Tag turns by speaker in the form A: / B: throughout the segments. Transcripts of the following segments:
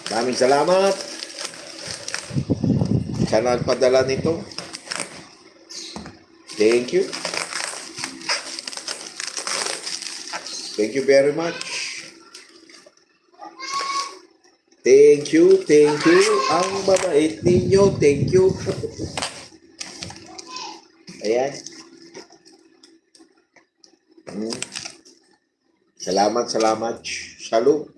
A: Maraming salamat sa nagpadala nito. Thank you. Thank you very much. Thank you, thank you. Ang mabait ninyo, thank you. Ayan. Salamat, salamat. Salud.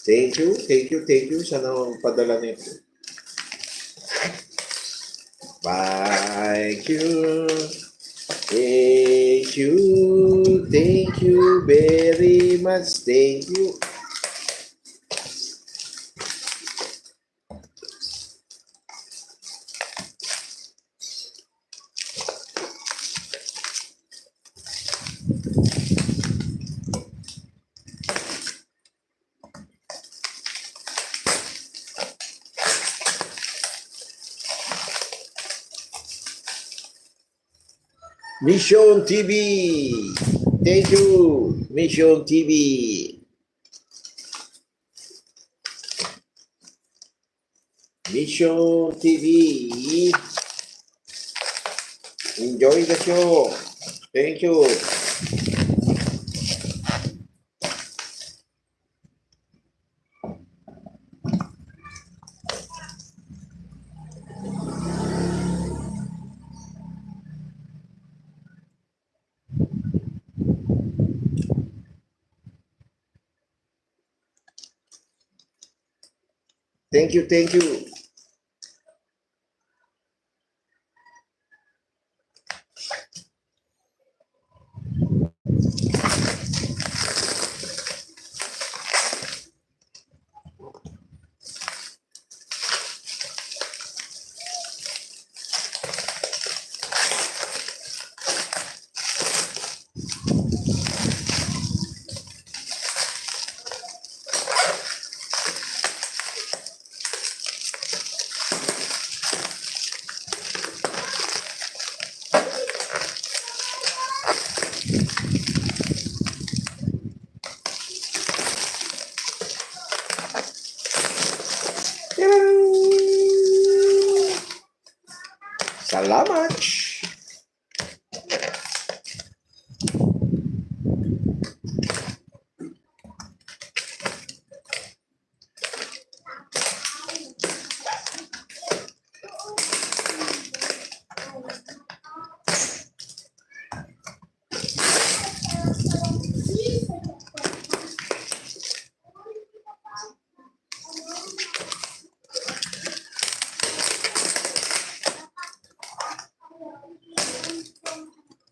A: Thank you, thank you, thank you sa nagpadala nito. Thank you. Thank you. Thank you very much. Thank you. Mission TV. Thank you, Mission TV. Mission TV. Enjoy the show. Thank you. Thank you, thank you. Salamat.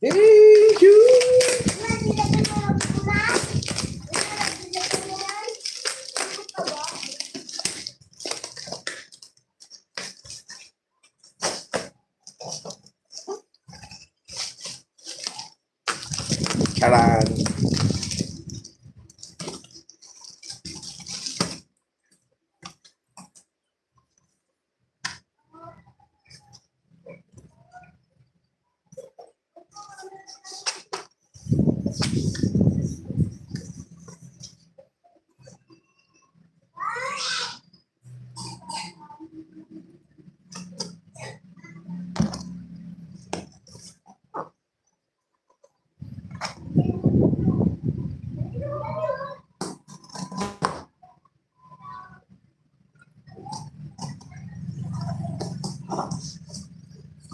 A: Thank you. Charan.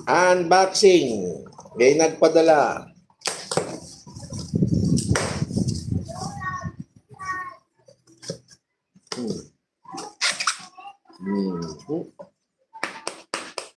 A: Unboxing. May nagpadala.